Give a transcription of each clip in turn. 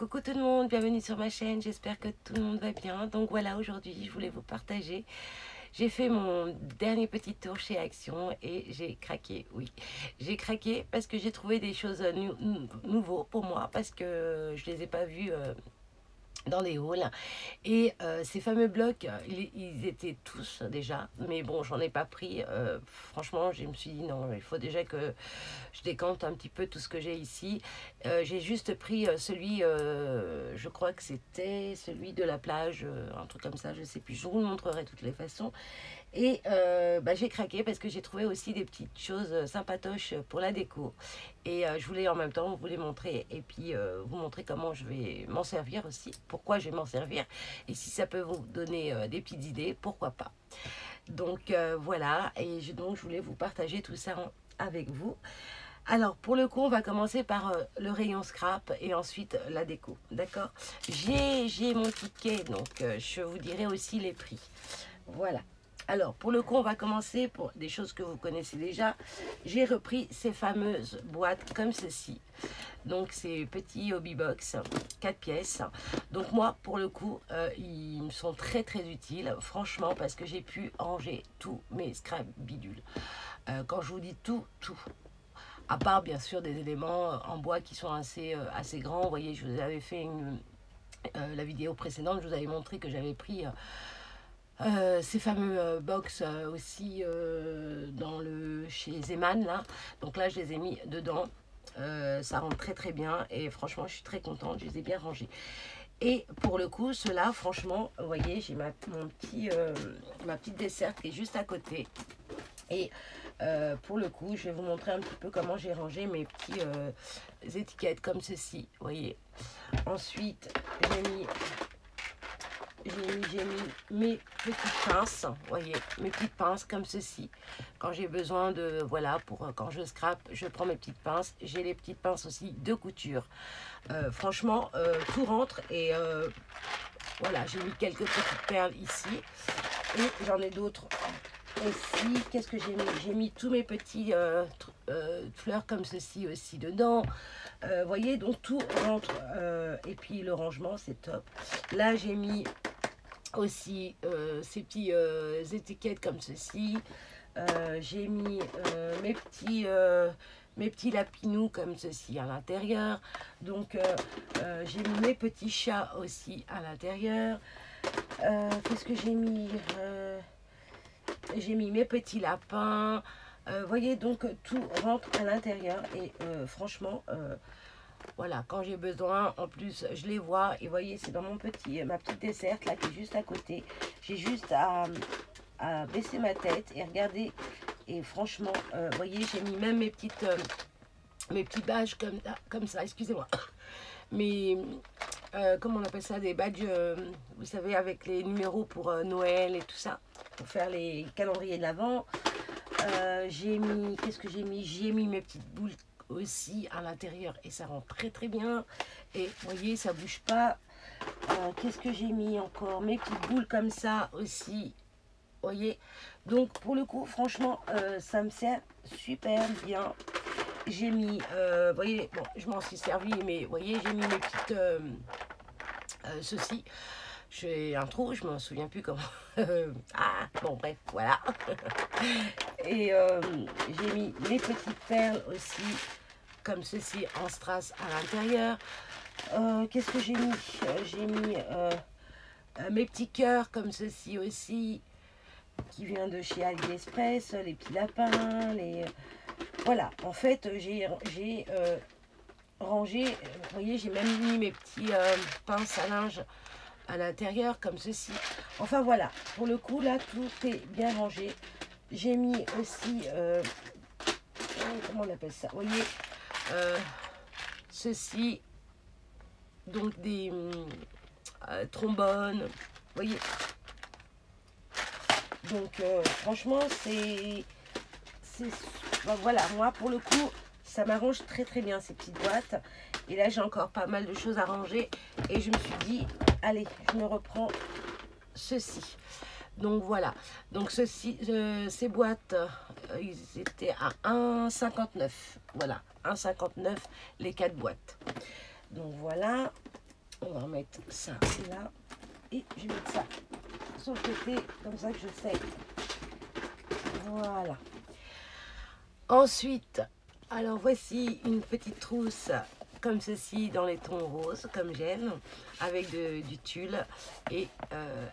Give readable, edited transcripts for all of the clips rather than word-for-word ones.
Coucou tout le monde, bienvenue sur ma chaîne, j'espère que tout le monde va bien. Donc voilà, aujourd'hui je voulais vous partager. J'ai fait mon dernier petit tour chez Action et j'ai craqué, oui. J'ai craqué parce que j'ai trouvé des choses nouveaux pour moi parce que je les ai pas vus dans les halls. Et ces fameux blocs, ils étaient tous déjà, mais bon, j'en ai pas pris. Franchement, je me suis dit non, il faut déjà que je décante un petit peu tout ce que j'ai ici. J'ai juste pris celui, je crois que c'était celui de la plage, un truc comme ça, je sais plus. Je vous le montrerai de toutes les façons. Et j'ai craqué parce que j'ai trouvé aussi des petites choses sympatoches pour la déco. Et je voulais en même temps vous les montrer et puis vous montrer comment je vais m'en servir aussi, pourquoi je vais m'en servir. Et si ça peut vous donner des petites idées, pourquoi pas. Donc voilà, et donc je voulais vous partager tout ça avec vous. Alors pour le coup, on va commencer par le rayon scrap et ensuite la déco, d'accord? J'ai mon ticket, donc je vous dirai aussi les prix. Voilà. Alors, pour le coup, on va commencer pour des choses que vous connaissez déjà. J'ai repris ces fameuses boîtes comme ceci. Donc, ces petits hobby box, 4 pièces. Donc, moi, pour le coup, ils me sont très, très utiles. Franchement, parce que j'ai pu ranger tous mes scrap bidules. Quand je vous dis tout, tout. À part, bien sûr, des éléments en bois qui sont assez grands. Vous voyez, je vous avais fait la vidéo précédente, je vous avais montré que j'avais pris... ces fameux box aussi chez Zeman là. Donc là je les ai mis dedans. Ça rentre très très bien et franchement je suis très contente, je les ai bien rangés. Et pour le coup ceux-là franchement vous voyez j'ai ma petite desserte qui est juste à côté. Et pour le coup je vais vous montrer un petit peu comment j'ai rangé mes petits étiquettes comme ceci, vous voyez. Ensuite j'ai mis mes petites pinces, vous voyez, mes petites pinces comme ceci. Quand j'ai besoin de, voilà, quand je scrape, je prends mes petites pinces. J'ai les petites pinces aussi de couture. Franchement, tout rentre et voilà, j'ai mis quelques petites perles ici. Et j'en ai d'autres ici. Qu'est-ce que j'ai mis? J'ai mis tous mes petits fleurs comme ceci aussi dedans. Voyez, donc tout rentre. Et puis le rangement, c'est top. Là, j'ai mis aussi ces petits étiquettes comme ceci. J'ai mis mes petits lapinous comme ceci à l'intérieur. Donc j'ai mis mes petits chats aussi à l'intérieur. Qu'est-ce que j'ai mis? J'ai mis mes petits lapins. Voyez, donc tout rentre à l'intérieur et franchement voilà, quand j'ai besoin, en plus, je les vois. Et voyez, c'est dans ma petite desserte là qui est juste à côté. J'ai juste à baisser ma tête et regarder. Et franchement, voyez, j'ai mis même mes petits badges comme ça. Excusez-moi. Mais comment on appelle ça? Des badges, vous savez, avec les numéros pour Noël et tout ça. Pour faire les calendriers de l'Avent. J'ai mis, qu'est-ce que j'ai mis? J'ai mis mes petites boules aussi à l'intérieur et ça rend très très bien et vous voyez ça bouge pas. Qu'est-ce que j'ai mis encore? Mes petites boules comme ça aussi, voyez. Donc pour le coup franchement ça me sert super bien. J'ai mis voyez, bon je m'en suis servi mais voyez j'ai mis mes petites ceci. J'ai un trou, je me souviens plus comment. Ah, bon, bref, voilà. Et j'ai mis mes petites perles aussi, comme ceci, en strass à l'intérieur. Qu'est-ce que j'ai mis? J'ai mis mes petits cœurs, comme ceci aussi, qui vient de chez AliExpress, les petits lapins, les... Voilà, en fait, j'ai rangé, vous voyez, j'ai même mis mes petits pinces à linge à l'intérieur comme ceci. Enfin voilà, pour le coup là tout est bien rangé. J'ai mis aussi comment on appelle ça, vous voyez, ceci, donc des trombones, vous voyez. Donc franchement c'est voilà, moi pour le coup ça m'arrange très très bien ces petites boîtes. Et là j'ai encore pas mal de choses à ranger et je me suis dit allez, je me reprends ceci. Donc voilà, donc ces boîtes ils étaient à 1,59, voilà, 1,59 les 4 boîtes. Donc voilà, On va remettre ça là. Et je vais mettre ça sur le côté, comme ça que je sais. Voilà. Ensuite, alors voici une petite trousse comme ceci dans les tons roses, comme j'aime, avec du tulle et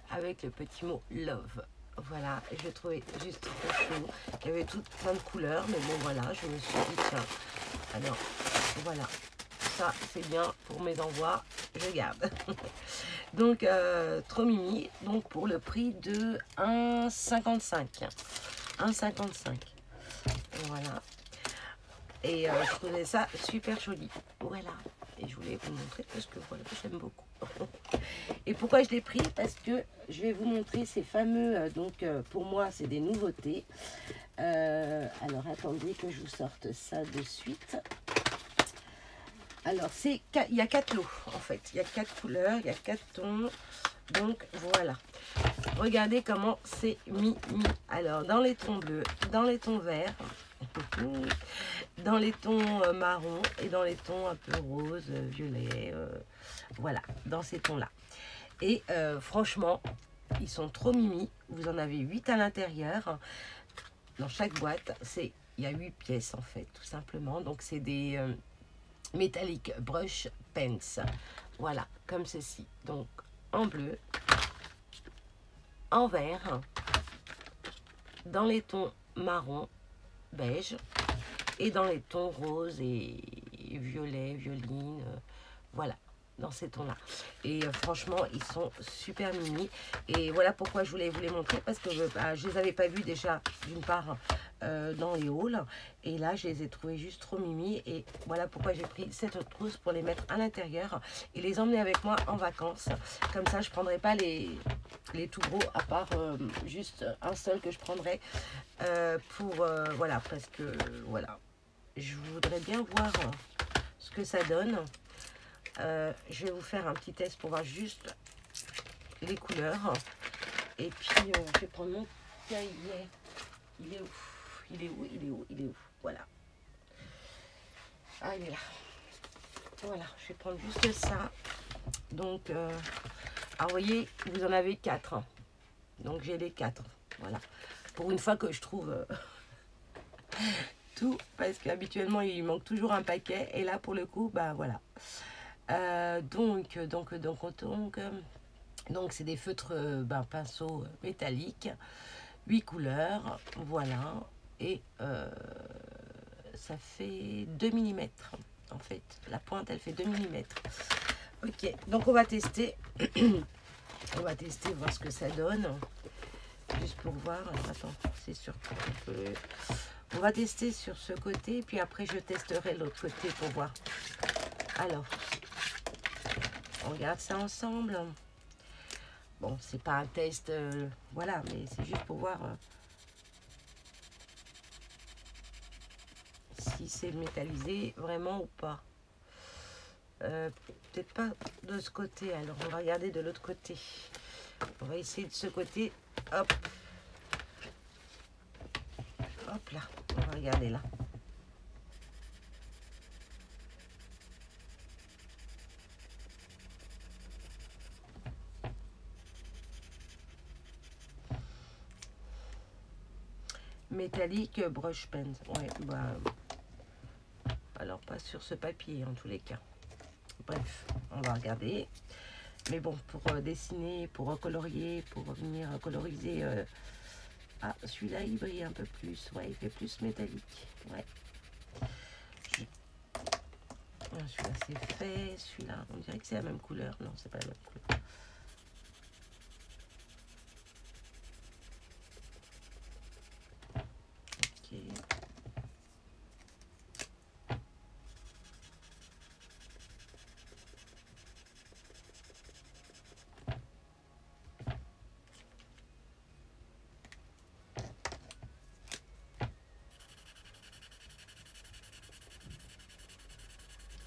avec le petit mot love. Voilà, je trouvais juste trop chaud. Il y avait tout plein de couleurs, mais bon voilà, je me suis dit tiens, alors voilà, ça c'est bien pour mes envois, je garde. Donc trop mimi, donc pour le prix de 1,55. 1,55. Voilà. Et je trouvais ça super joli. Voilà. Et je voulais vous montrer parce que voilà, j'aime beaucoup. Et pourquoi je l'ai pris? Parce que je vais vous montrer ces fameux, pour moi c'est des nouveautés. Alors attendez que je vous sorte ça de suite. Alors il y a 4 lots en fait. Il y a 4 couleurs, il y a 4 tons. Donc voilà. Regardez comment c'est mis. Alors dans les tons bleus, dans les tons verts, dans les tons marron et dans les tons un peu rose, violet. Voilà, dans ces tons-là. Et franchement, ils sont trop mimi. Vous en avez 8 à l'intérieur. Dans chaque boîte, il y a 8 pièces en fait, tout simplement. Donc c'est des Metallic Brush Pens. Voilà, comme ceci. Donc en bleu, en vert, dans les tons marron, beige, et dans les tons rose et violet, violine, voilà, dans ces tons-là. Et franchement, ils sont super mimi. Et voilà pourquoi je voulais vous les montrer, parce que je les avais pas vus déjà, d'une part, dans les hauls. Et là, je les ai trouvés juste trop mimi. Et voilà pourquoi j'ai pris cette trousse pour les mettre à l'intérieur et les emmener avec moi en vacances. Comme ça, je ne prendrai pas les tout gros, à part juste un seul que je prendrai pour, voilà, parce que, voilà. Je voudrais bien voir ce que ça donne. Je vais vous faire un petit test pour voir juste les couleurs. Et puis, je vais prendre mon cahier. Il est où? Il est où? Il est où? Il est où? Voilà. Ah, il est là. Voilà, je vais prendre juste ça. Donc, alors, vous voyez, vous en avez 4. Donc, j'ai les 4. Voilà. Pour une fois que je trouve tout, parce qu'habituellement, il manque toujours un paquet. Et là, pour le coup, bah voilà. Donc, c'est des feutres pinceaux métalliques, 8 couleurs, voilà, et ça fait 2 mm en fait, la pointe elle fait 2 mm. Ok, donc on va tester, voir ce que ça donne, juste pour voir. Alors, attends, c'est sûr qu'on peut... On va tester sur ce côté, puis après je testerai l'autre côté pour voir. Alors, on regarde ça ensemble. Bon, c'est pas un test, voilà, mais c'est juste pour voir si c'est métallisé vraiment ou pas. Peut-être pas de ce côté, alors on va regarder de l'autre côté. On va essayer de ce côté, hop. Hop là, on va regarder là. Métallique brush pen. Ouais, bah. Alors, pas sur ce papier en tous les cas. Bref, on va regarder. Mais bon, pour dessiner, pour colorier, pour venir coloriser. Ah, celui-là, il brille un peu plus. Ouais, il fait plus métallique. Ouais. Celui-là, c'est fait. Celui-là, on dirait que c'est la même couleur. Non, c'est pas la même couleur. Ok.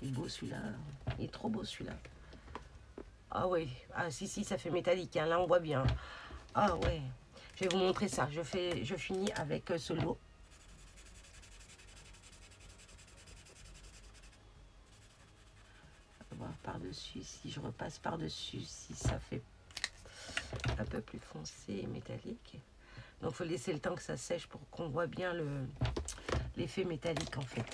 Il est beau celui-là. Il est trop beau celui-là. Ah oui. Ah si, ça fait métallique. Hein. Là, on voit bien. Ah ouais. Je vais vous montrer ça. Je finis avec ce lot. voir par-dessus, si je repasse par-dessus, si ça fait un peu plus foncé et métallique. Donc, il faut laisser le temps que ça sèche pour qu'on voit bien l'effet métallique, en fait.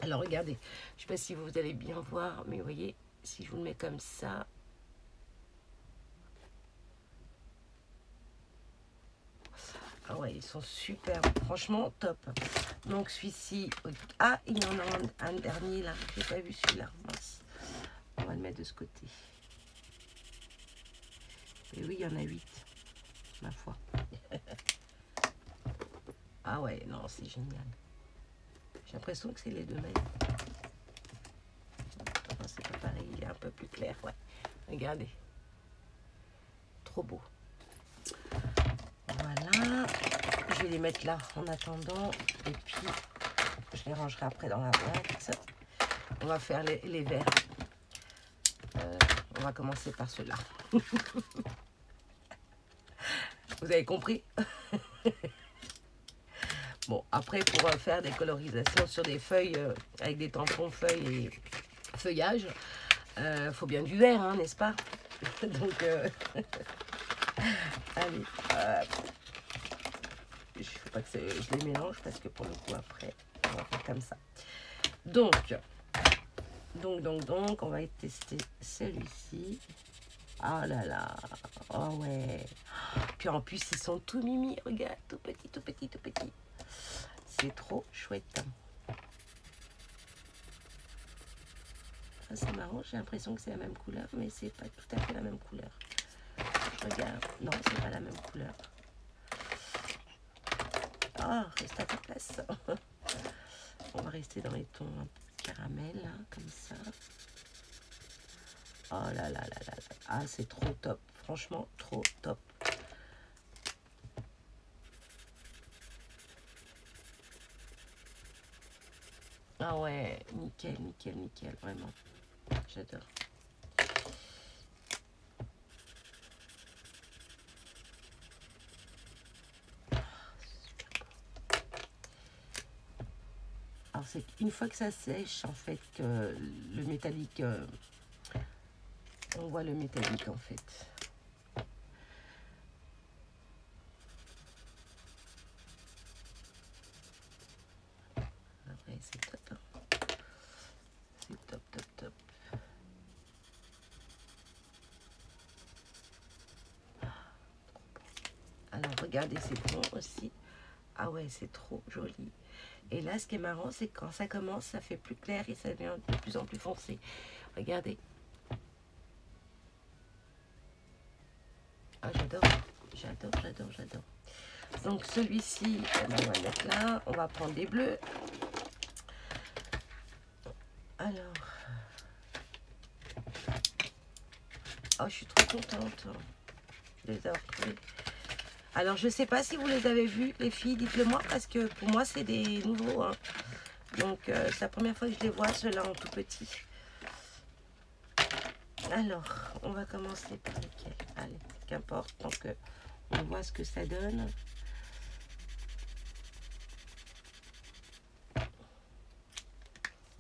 Alors, regardez, je ne sais pas si vous allez bien voir, mais vous voyez, si je vous le mets comme ça, ah ouais, ils sont super, franchement top. Donc celui-ci, ah, il y en a un dernier là, j'ai pas vu celui-là, mince. On va le mettre de ce côté. Et oui, il y en a 8, ma foi. Ah ouais, non, c'est génial. J'ai l'impression que c'est les deux mêmes. Non, c'est pas pareil, il est un peu plus clair, ouais. Regardez. Trop beau. Voilà. Je vais les mettre là en attendant. Et puis, je les rangerai après dans la boîte. On va faire les verres. On va commencer par ceux-là. Vous avez compris? Bon, après, pour faire des colorisations sur des feuilles avec des tampons feuilles et feuillage, faut bien du vert, hein, n'est-ce pas? Donc, allez, il ne faut pas que je les mélange parce que pour le coup, après, on va faire comme ça. Donc, on va tester celui-ci. Oh là là, oh ouais. Puis en plus, ils sont tout mimi, regarde, tout petit, tout petit, tout petit. C'est trop chouette. Ah, c'est marrant, j'ai l'impression que c'est la même couleur, mais c'est pas tout à fait la même couleur. Je regarde, non, c'est pas la même couleur. Ah, reste à ta place. On va rester dans les tons caramel, hein, comme ça. Oh là là là là. Ah, c'est trop top. Franchement, trop top. Ah ouais, nickel, nickel, nickel, vraiment. J'adore. Alors, c'est une fois que ça sèche, en fait, que le métallique, on voit le métallique, en fait. Après, c'est top, hein. C'est top, top, top. Alors, regardez, c'est bon aussi. Ah ouais, c'est trop joli. Et là, ce qui est marrant, c'est que quand ça commence, ça fait plus clair et ça devient de plus en plus foncé. Regardez. Ah, j'adore. J'adore, j'adore, j'adore. Donc, celui-ci, on va le mettre là. On va prendre des bleus. Alors. Oh, je suis trop contente de les avoir trouvés. Alors, je ne sais pas si vous les avez vus, les filles, dites-le moi, parce que pour moi, c'est des nouveaux. Hein. Donc, c'est la première fois que je les vois, ceux-là en tout petit. Alors, on va commencer par lesquels? Allez, qu'importe, tant qu'on voit ce que ça donne.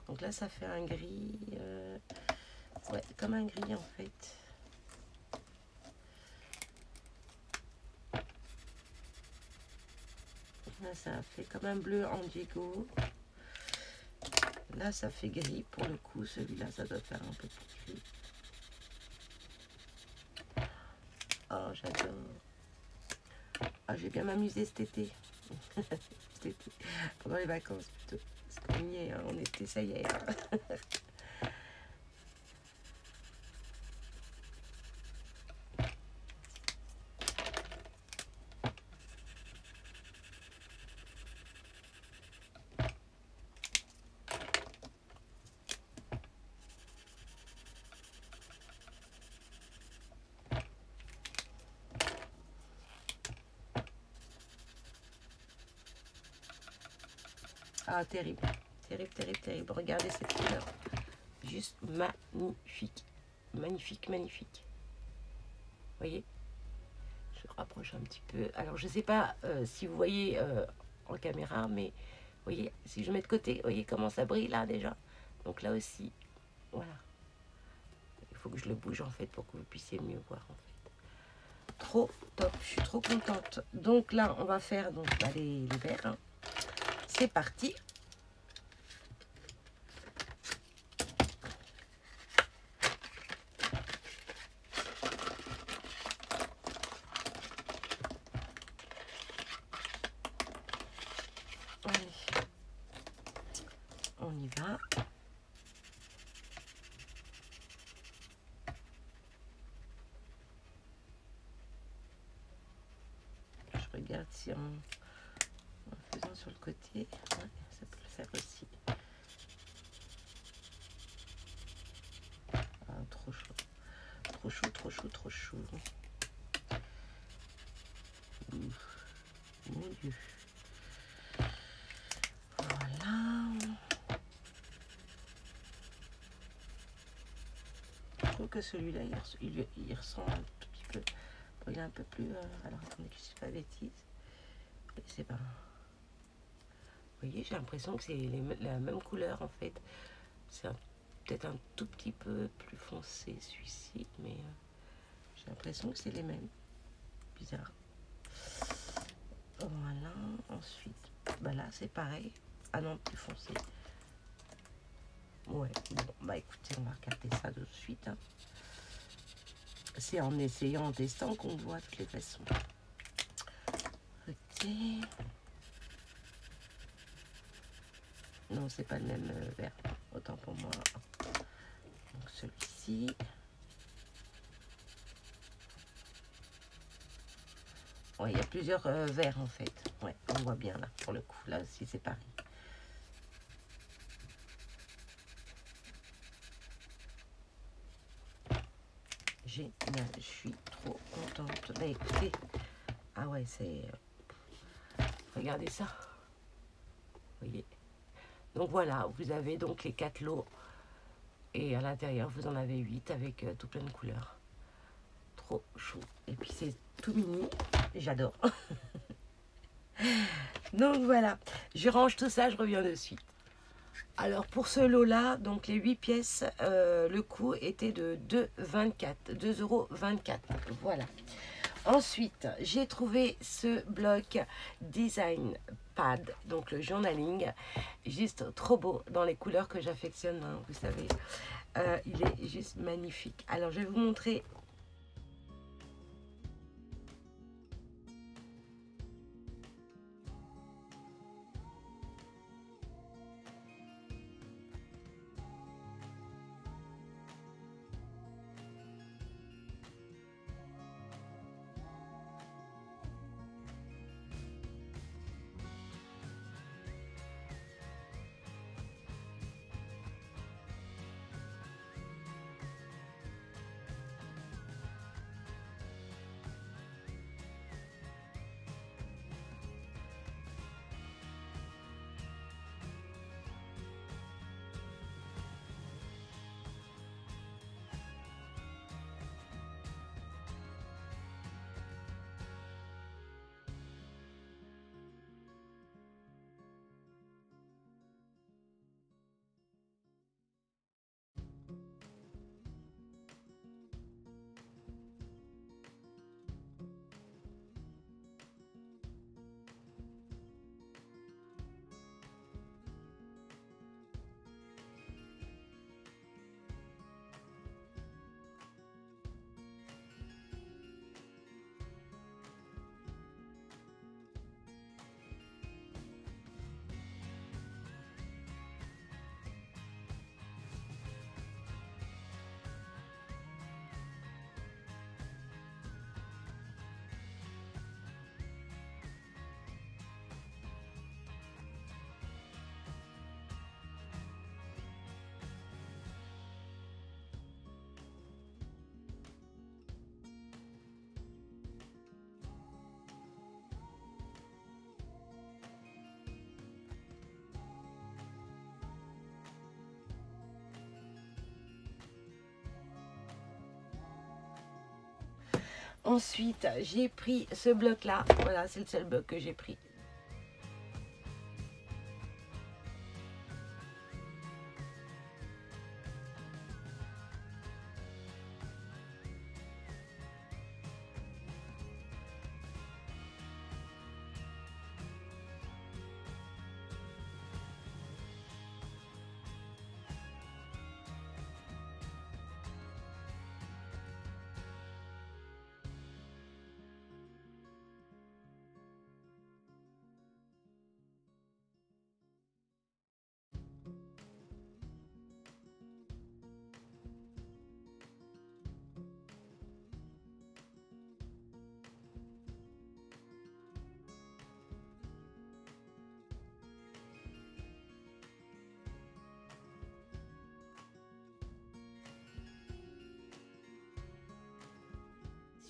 Donc là, ça fait un gris. Ouais, comme un gris, en fait. Là, ça fait comme un bleu indigo. Là, ça fait gris. Pour le coup, celui-là, ça doit faire un peu plus gris. Oh, j'adore. Ah, j'ai bien m'amusé cet été. Cet été. Pendant les vacances, plutôt. Parce qu'on y est, hein, on était, ça y est. Hein. Ah, terrible. Terrible, terrible, terrible. Regardez cette couleur. Juste magnifique. Magnifique, magnifique. Vous voyez? Je rapproche un petit peu. Alors, je ne sais pas si vous voyez en caméra, mais vous voyez, si je mets de côté, vous voyez comment ça brille là déjà. Donc là aussi, voilà. faut que je le bouge en fait pour que vous puissiez mieux voir en fait. Trop top, je suis trop contente. Donc là, on va faire donc, bah, les verres. Hein. C'est parti. Allez, on y va. Je regarde si en faisant sur le côté, ouais, ça peut le faire aussi. Ah, trop chaud, trop chaud, trop chaud, trop chaud. Ouf, mon Dieu. Voilà. Je trouve que celui-là, il ressemble un tout petit peu. Bon, il est un peu plus... alors, attendez que je ne dise pas bêtise. C'est pas... Vous voyez, j'ai l'impression que c'est la même couleur, en fait. C'est peut-être un tout petit peu plus foncé, celui-ci, mais j'ai l'impression que c'est les mêmes. Bizarre. Voilà. Ensuite, bah là, c'est pareil. Ah non, plus foncé. Ouais, bon, bah écoutez, on va regarder ça de suite. Hein. C'est en essayant, en testant qu'on voit de toutes les façons. Ok. Non, c'est pas le même verre. Autant pour moi. Donc celui-ci. Ouais, il y a plusieurs verres en fait. Ouais, on voit bien là, pour le coup. Là aussi, c'est pareil. Génial, je suis trop contente. Bah écoutez, ah ouais, c'est... regardez ça. Vous voyez. Donc voilà, vous avez donc les 4 lots. Et à l'intérieur, vous en avez 8 avec tout plein de couleurs. Trop chou. Et puis c'est tout mini. J'adore. Donc voilà, je range tout ça, je reviens de suite. Alors pour ce lot-là, donc les 8 pièces, le coût était de 2,24 €. Voilà. Ensuite, j'ai trouvé ce bloc Design Pad, donc le journaling, juste trop beau dans les couleurs que j'affectionne, hein, vous savez. Il est juste magnifique. Alors je vais vous montrer. Ensuite, j'ai pris ce bloc-là. Voilà, c'est le seul bloc que j'ai pris.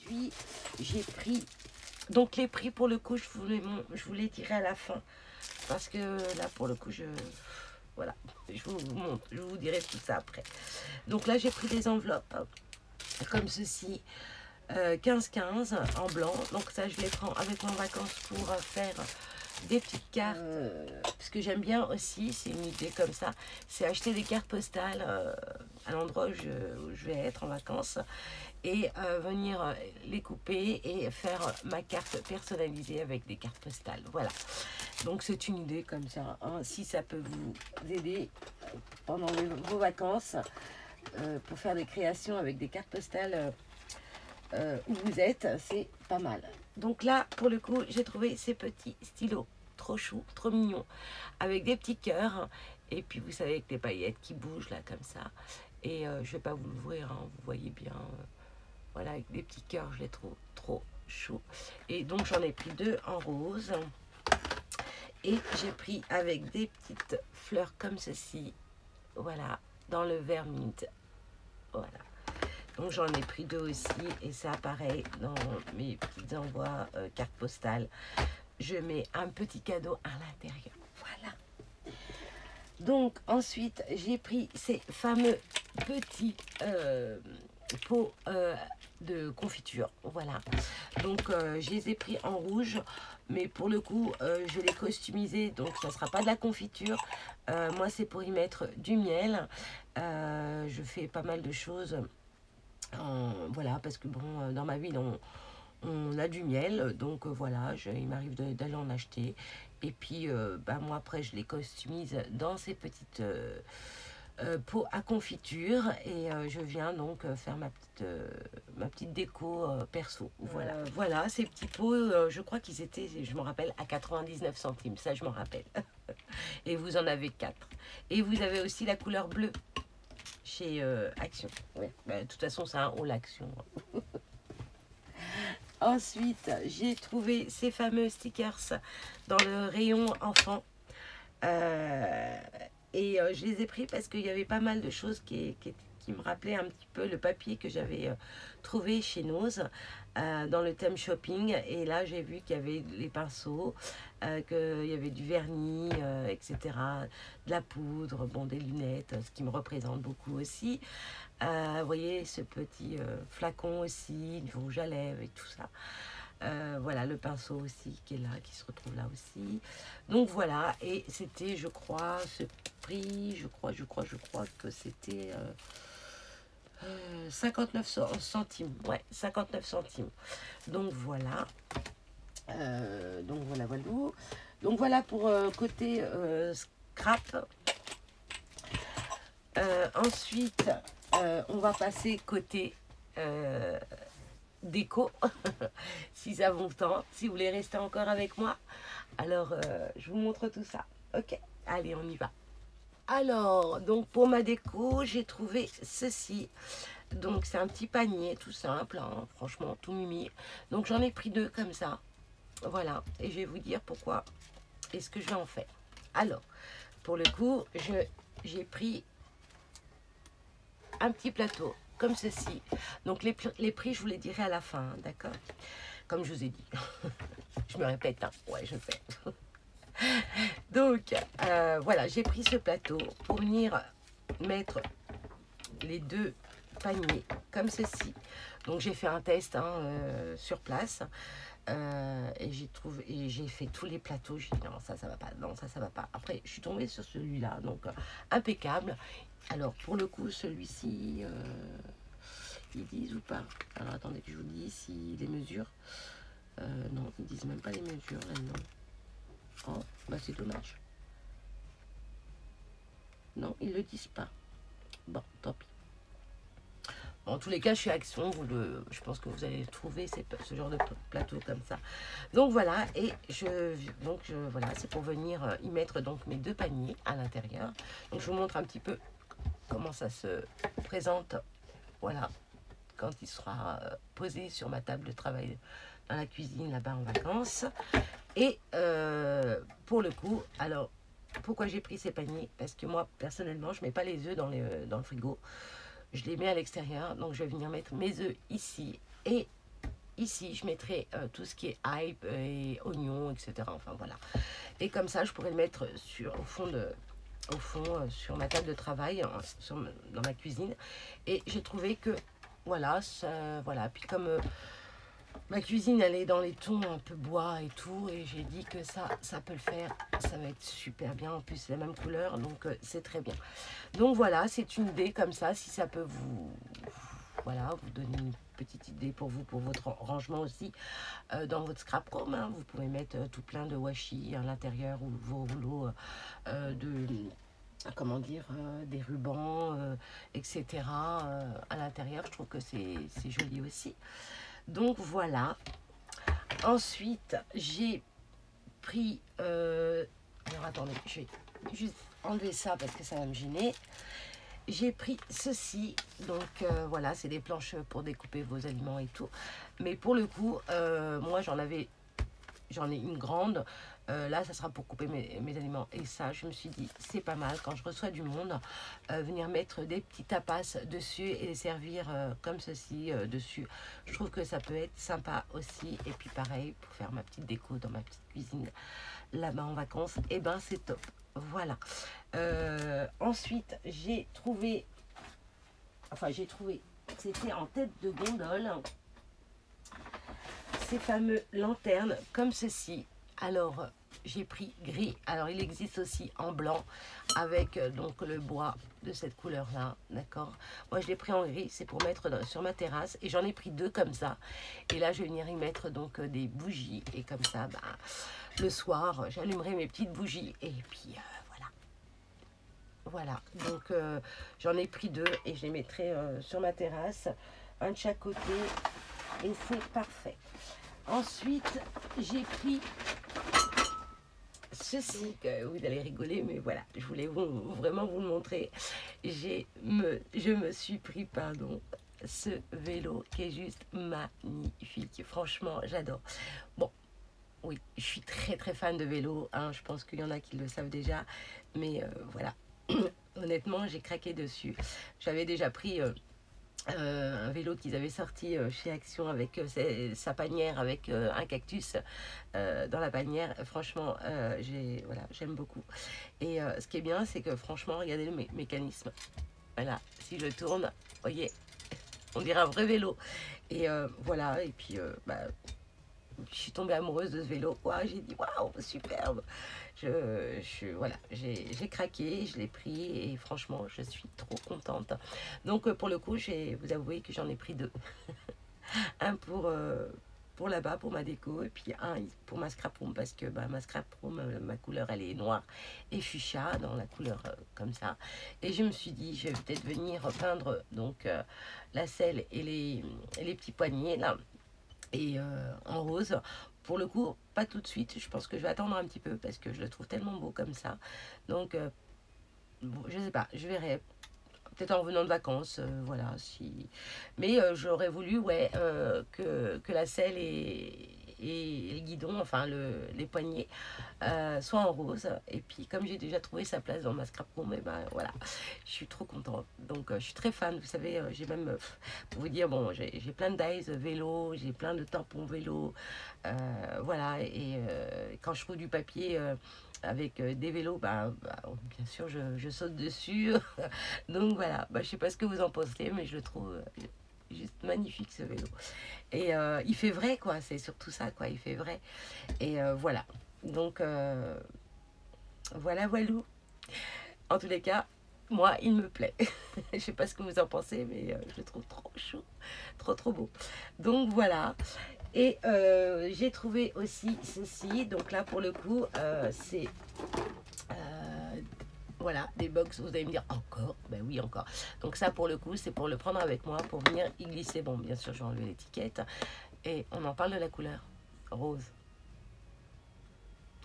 Puis j'ai pris, donc les prix pour le coup je vous les dirai à la fin, parce que là pour le coup voilà, je vous montre, je vous dirai tout ça après. Donc là j'ai pris des enveloppes comme ceci, 15-15 en blanc, donc ça je les prends avec moi en vacances pour faire des petites cartes, parce que j'aime bien aussi, c'est une idée comme ça, c'est acheter des cartes postales à l'endroit où je vais être en vacances, et venir les couper et faire ma carte personnalisée avec des cartes postales. Voilà, donc c'est une idée comme ça, hein, si ça peut vous aider pendant vos vacances, pour faire des créations avec des cartes postales où vous êtes, c'est pas mal. Donc là, pour le coup, j'ai trouvé ces petits stylos trop choux, trop mignons, avec des petits cœurs, et puis vous savez, avec des paillettes qui bougent là comme ça. Et je vais pas vous l'ouvrir, hein, vous voyez bien, voilà, avec des petits cœurs, je les trouve trop choux. Et donc j'en ai pris 2 en rose, et j'ai pris avec des petites fleurs comme ceci, voilà, dans le vert mint, voilà. Donc j'en ai pris 2 aussi, et ça pareil dans mes petits envois cartes postales. Je mets un petit cadeau à l'intérieur. Voilà. Donc ensuite j'ai pris ces fameux petits pots de confiture. Voilà. Donc je les ai pris en rouge, mais pour le coup je l'ai customisé, donc ça ne sera pas de la confiture. Moi c'est pour y mettre du miel. Je fais pas mal de choses. Voilà, parce que bon, dans ma ville on a du miel, donc voilà, il m'arrive d'aller en acheter, et puis bah, moi après je les customise dans ces petites pots à confiture, et je viens donc faire ma petite déco perso. Voilà, voilà ces petits pots, je crois qu'ils étaient, je me rappelle, à 99 centimes, ça je m'en rappelle. Et vous en avez 4, et vous avez aussi la couleur bleue chez Action. Ouais. Bah, de toute façon, c'est un haul Action. Ensuite, j'ai trouvé ces fameux stickers dans le rayon enfant. Et je les ai pris parce qu'il y avait pas mal de choses qui me rappelaient un petit peu le papier que j'avais trouvé chez Nose dans le thème shopping. Et là, j'ai vu qu'il y avait les pinceaux, qu'il y avait du vernis, etc. De la poudre, bon, des lunettes, ce qui me représente beaucoup aussi. Vous voyez ce petit flacon aussi, du rouge à lèvres et tout ça. Voilà, le pinceau aussi qui est là, qui se retrouve là aussi. Donc voilà, et c'était, je crois, ce prix, je crois que c'était 59 centimes. Ouais, 59 centimes. Donc voilà. Voilà. Donc voilà pour côté scrap. Ensuite, on va passer côté déco, si ça vous tente, si vous voulez rester encore avec moi. Alors, je vous montre tout ça. Ok, allez, on y va. Alors, donc pour ma déco, j'ai trouvé ceci. Donc, c'est un petit panier tout simple, hein, franchement, tout mimi. Donc, j'en ai pris 2 comme ça. Voilà, et je vais vous dire pourquoi et ce que je vais en faire. Alors, pour le coup, j'ai pris un petit plateau comme ceci. Donc les prix, je vous les dirai à la fin, hein, d'accord? Comme je vous ai dit. Je me répète, hein. Ouais, je sais. Donc, voilà, j'ai pris ce plateau pour venir mettre les 2 paniers comme ceci. Donc, j'ai fait un test hein, sur place. Et j'ai fait tous les plateaux. J'ai dit non, ça va pas, non, ça va pas. Après, je suis tombée sur celui-là, donc impeccable. Alors, pour le coup, celui-ci, ils disent ou pas? Alors, attendez que je vous dise si les mesures. Non, ils disent même pas les mesures, là, non. Oh, bah c'est dommage. Non, ils le disent pas. Bon, tant pis. En tous les cas, chez Action, je pense que vous allez trouver ce genre de plateau comme ça. Donc voilà, et voilà, c'est pour venir y mettre donc mes 2 paniers à l'intérieur. Donc je vous montre un petit peu comment ça se présente. Voilà, quand il sera posé sur ma table de travail dans la cuisine là-bas en vacances. Et pour le coup, alors pourquoi j'ai pris ces paniers? Parce que moi personnellement, je mets pas les œufs dans le frigo. Je les mets à l'extérieur, donc je vais venir mettre mes œufs ici, et ici, je mettrai tout ce qui est hype et oignons, etc. Enfin voilà. Et comme ça, je pourrais le mettre au fond sur ma table de travail, dans ma cuisine. Et j'ai trouvé que, voilà, ça, voilà. Puis comme ma cuisine, elle est dans les tons un peu bois et tout, et j'ai dit que ça peut le faire. Ça va être super bien. En plus, c'est la même couleur, donc c'est très bien. Donc voilà, c'est une idée comme ça, si ça peut voilà, vous donner une petite idée pour vous, pour votre rangement aussi. Dans votre scrap room, hein, vous pouvez mettre tout plein de washi à l'intérieur ou vos rouleaux de, comment dire, des rubans, etc. À l'intérieur. Je trouve que c'est joli aussi. Donc voilà. Ensuite, j'ai pris... alors attendez, je vais juste enlever ça parce que ça va me gêner. J'ai pris ceci, donc voilà, c'est des planches pour découper vos aliments et tout. Mais pour le coup, moi j'en ai une grande. Là, ça sera pour couper mes aliments. Et ça, je me suis dit, c'est pas mal quand je reçois du monde, venir mettre des petits tapas dessus et les servir comme ceci dessus. Je trouve que ça peut être sympa aussi. Et puis pareil, pour faire ma petite déco dans ma petite cuisine là-bas en vacances, et ben c'est top. Voilà. Ensuite, j'ai trouvé, c'était en tête de gondole, ces fameux lanternes comme ceci. Alors, j'ai pris gris. Alors, il existe aussi en blanc avec donc le bois de cette couleur-là, d'accord. Moi, je l'ai pris en gris, c'est pour mettre sur ma terrasse. Et j'en ai pris 2 comme ça. Et là, je vais venir y mettre donc des bougies. Et comme ça, bah, le soir, j'allumerai mes petites bougies. Et puis, voilà. Voilà, donc j'en ai pris 2 et je les mettrai sur ma terrasse, un de chaque côté, et c'est parfait. Ensuite, j'ai pris ceci, que vous allez rigoler, mais voilà, je voulais vraiment vous le montrer. Je me suis pris, pardon, ce vélo qui est juste magnifique. Franchement, j'adore. Bon, oui, je suis très très fan de vélo, hein, je pense qu'il y en a qui le savent déjà, mais voilà. Honnêtement, j'ai craqué dessus. J'avais déjà pris un vélo qu'ils avaient sorti chez Action avec sa panière, avec un cactus dans la panière. Franchement, voilà, j'aime beaucoup. Et ce qui est bien, c'est que franchement, regardez le mécanisme. Voilà, si je tourne, vous voyez, on dirait un vrai vélo. Et voilà, et puis bah, je suis tombée amoureuse de ce vélo. Wow, j'ai dit waouh, superbe. Voilà, j'ai craqué, je l'ai pris et franchement, je suis trop contente. Donc pour le coup, je vais vous avouer que j'en ai pris 2. Un pour là-bas, pour ma déco, et puis un pour ma scrap room, parce que bah, ma scrap room, ma couleur, elle est noire et fuchsia, dans la couleur comme ça. Et je me suis dit, je vais peut-être venir peindre donc la selle et les petits poignets, là, et en rose. Pour le coup, pas tout de suite. Je pense que je vais attendre un petit peu parce que je le trouve tellement beau comme ça. Donc, bon, je sais pas, je verrai. Peut-être en revenant de vacances, voilà. Si... Mais j'aurais voulu, ouais, que la selle et les guidons, enfin les poignets, soient en rose. Et puis, comme j'ai déjà trouvé sa place dans ma scrap room, et ben voilà, je suis trop contente. Donc, je suis très fan. Vous savez, j'ai même, pour vous dire, bon, j'ai plein de dies vélo, j'ai plein de tampons vélo. Voilà, et quand je trouve du papier avec des vélos, bien sûr, je saute dessus. Donc voilà, je sais pas ce que vous en pensez, mais je le trouve juste magnifique ce vélo. Et il fait vrai, quoi, c'est surtout ça, quoi, il fait vrai. Et voilà, donc voilà, voilou. En tous les cas, moi, il me plaît. Je sais pas ce que vous en pensez, mais je le trouve trop chou, trop beau. Donc voilà. Et j'ai trouvé aussi ceci. Donc là, pour le coup, c'est voilà, des box. Vous allez me dire encore. Ben oui, encore. Donc ça, pour le coup, c'est pour le prendre avec moi, pour venir y glisser. Bon, bien sûr, je vais enlever l'étiquette. Et on en parle de la couleur rose.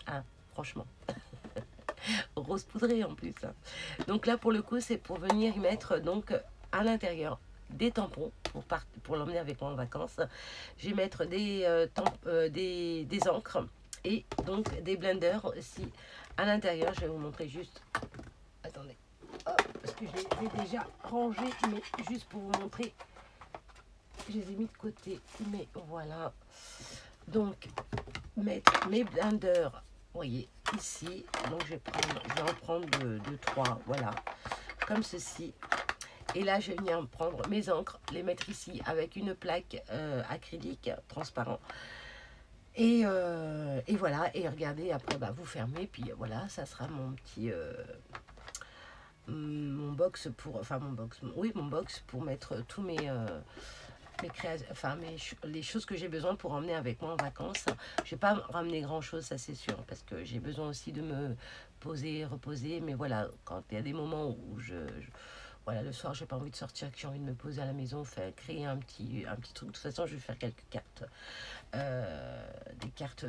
Ah, franchement. Rose poudré en plus. Donc là, pour le coup, c'est pour venir y mettre donc à l'intérieur des tampons pour l'emmener avec moi en vacances. Je vais mettre des encres et donc des blenders aussi à l'intérieur. Je vais vous montrer juste. Attendez. Hop, parce que je l'ai déjà rangé, mais juste pour vous montrer je les ai mis de côté, mais voilà. Donc, mettre mes blenders, vous voyez, ici. Donc, je vais en prendre de 3, voilà, comme ceci. Et là, je vais venir prendre mes encres, les mettre ici avec une plaque acrylique transparent. Et voilà, et regardez, après, bah, vous fermez, puis voilà, ça sera mon petit... mon box pour... Enfin, mon box, oui, mon box pour mettre tous mes... mes créations, enfin les choses que j'ai besoin pour emmener avec moi en vacances. Je vais pas ramener grand chose, ça c'est sûr, parce que j'ai besoin aussi de me poser, reposer. Mais voilà, quand il y a des moments où voilà, le soir j'ai pas envie de sortir, que j'ai envie de me poser à la maison, faire créer un petit truc. De toute façon, je vais faire quelques cartes, des cartes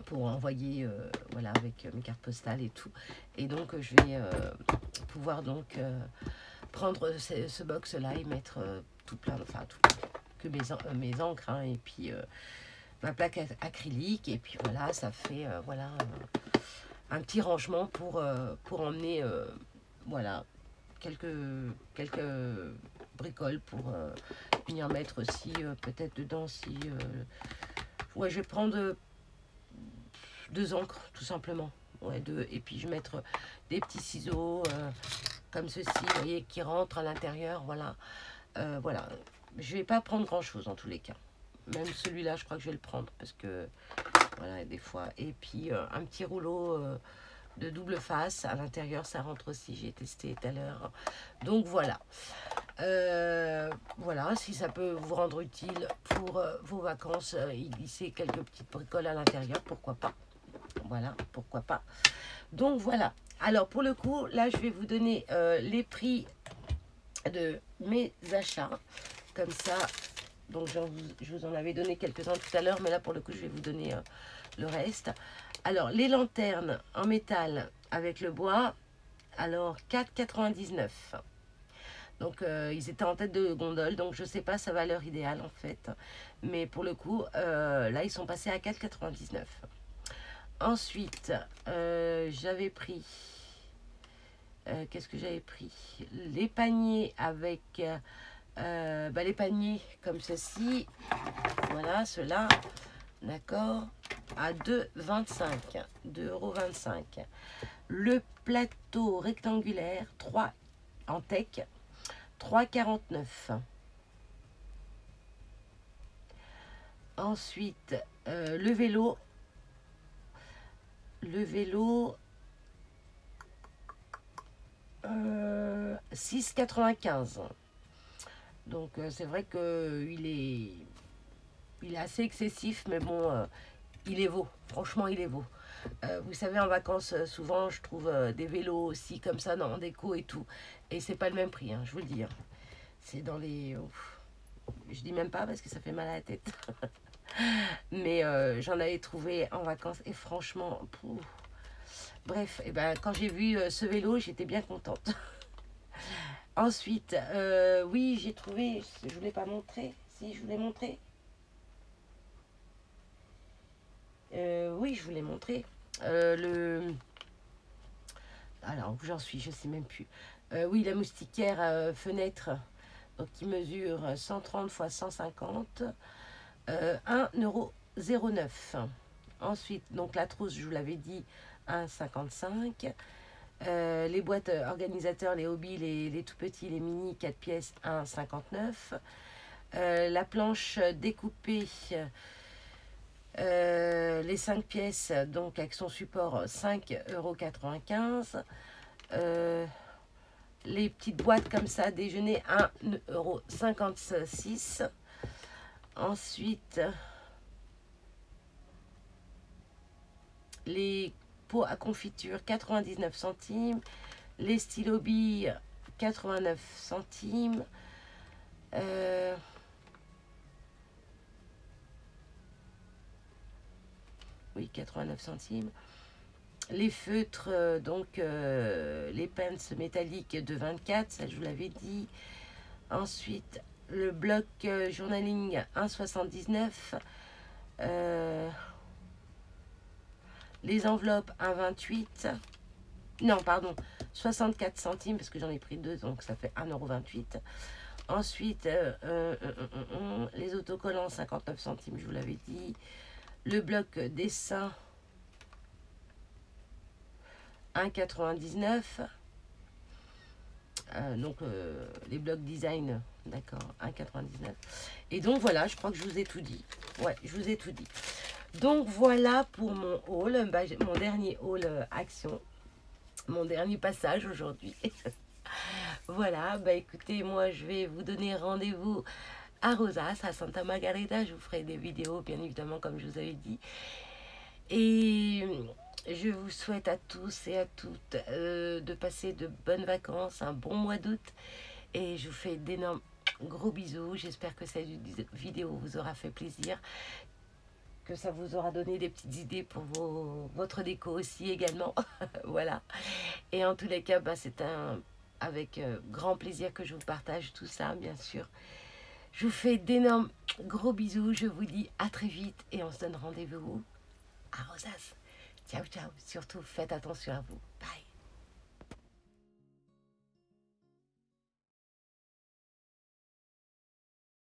pour envoyer, voilà, avec mes cartes postales et tout. Et donc je vais pouvoir donc prendre ce box là et mettre tout plein, enfin tout, que mes encres, hein, et puis ma plaque acrylique, et puis voilà, ça fait voilà un petit rangement pour emmener voilà quelques bricoles pour venir mettre aussi peut-être dedans si ouais, je vais prendre 2 encres tout simplement, ouais, 2, et puis je vais mettre des petits ciseaux comme ceci, vous voyez, qui rentrent à l'intérieur, voilà. Voilà, je vais pas prendre grand chose en tous les cas. Même celui-là, je crois que je vais le prendre parce que voilà, des fois. Et puis un petit rouleau de double face à l'intérieur, ça rentre aussi. J'ai testé tout à l'heure. Donc voilà. Voilà, si ça peut vous rendre utile pour vos vacances, y glisser quelques petites bricoles à l'intérieur, pourquoi pas. Voilà, pourquoi pas. Donc voilà. Alors pour le coup, là, je vais vous donner les prix de mes achats, comme ça. Donc je vous en avais donné quelques-uns tout à l'heure, mais là pour le coup je vais vous donner le reste. Alors les lanternes en métal avec le bois, alors 4,99. Donc ils étaient en tête de gondole, donc je sais pas sa valeur idéale en fait, mais pour le coup là ils sont passés à 4,99. Ensuite j'avais pris qu'est-ce que j'avais pris, les paniers avec les paniers comme ceci, voilà, ceux-là, d'accord, à 2,25, 2,25 €. Le plateau rectangulaire 3 en tech, 3,49. Ensuite le vélo 6,95. Donc c'est vrai que il est assez excessif, mais bon, il est beau. Franchement, il est beau. Vous savez, en vacances, souvent, je trouve des vélos aussi comme ça en déco et tout. Et c'est pas le même prix, hein, je vous le dis. Hein. C'est dans les... je dis même pas parce que ça fait mal à la tête. Mais j'en avais trouvé en vacances et franchement... Pouf. Bref, et ben, quand j'ai vu ce vélo, j'étais bien contente. Ensuite, oui, j'ai trouvé... Je vous l'ai pas montré. Si, je vous l'ai montré. Oui, je vous l'ai montré. Alors, où j'en suis, je sais même plus. Oui, la moustiquaire fenêtre, donc qui mesure 130 x 150, 1,09 €. Ensuite, donc la trousse, je vous l'avais dit, 1,55 €. Les boîtes organisateurs, les hobbies, les tout petits, les mini, 4 pièces, 1,59 €. La planche découpée... les 5 pièces, donc avec son support, 5,95 €. Les petites boîtes comme ça, déjeuner, 1,56 €. Ensuite, les pots à confiture, 99 centimes. Les stylos billes, 89 centimes. Oui, 89 centimes. Les feutres, donc les pens métalliques de 24, ça je vous l'avais dit. Ensuite, le bloc journaling 1,79. Les enveloppes 1,28. Non, pardon, 64 centimes parce que j'en ai pris 2, donc ça fait 1,28 €. Ensuite, les autocollants 59 centimes, je vous l'avais dit. Le bloc dessin 1,99. Donc les blocs design, d'accord, 1,99. Et donc voilà, je crois que je vous ai tout dit. Ouais, je vous ai tout dit. Donc voilà pour mon haul, mon dernier haul action, mon dernier passage aujourd'hui. Voilà, bah écoutez, moi je vais vous donner rendez-vous à Rosas, à Santa Margarita. Je vous ferai des vidéos, bien évidemment, comme je vous avais dit. Et je vous souhaite à tous et à toutes de passer de bonnes vacances, un bon mois d'août. Et je vous fais d'énormes gros bisous. J'espère que cette vidéo vous aura fait plaisir, que ça vous aura donné des petites idées pour votre déco aussi également. Voilà. Et en tous les cas, bah, c'est avec grand plaisir que je vous partage tout ça, bien sûr. Je vous fais d'énormes gros bisous. Je vous dis à très vite et on se donne rendez-vous à Rosas. Ciao, ciao. Surtout, faites attention à vous. Bye.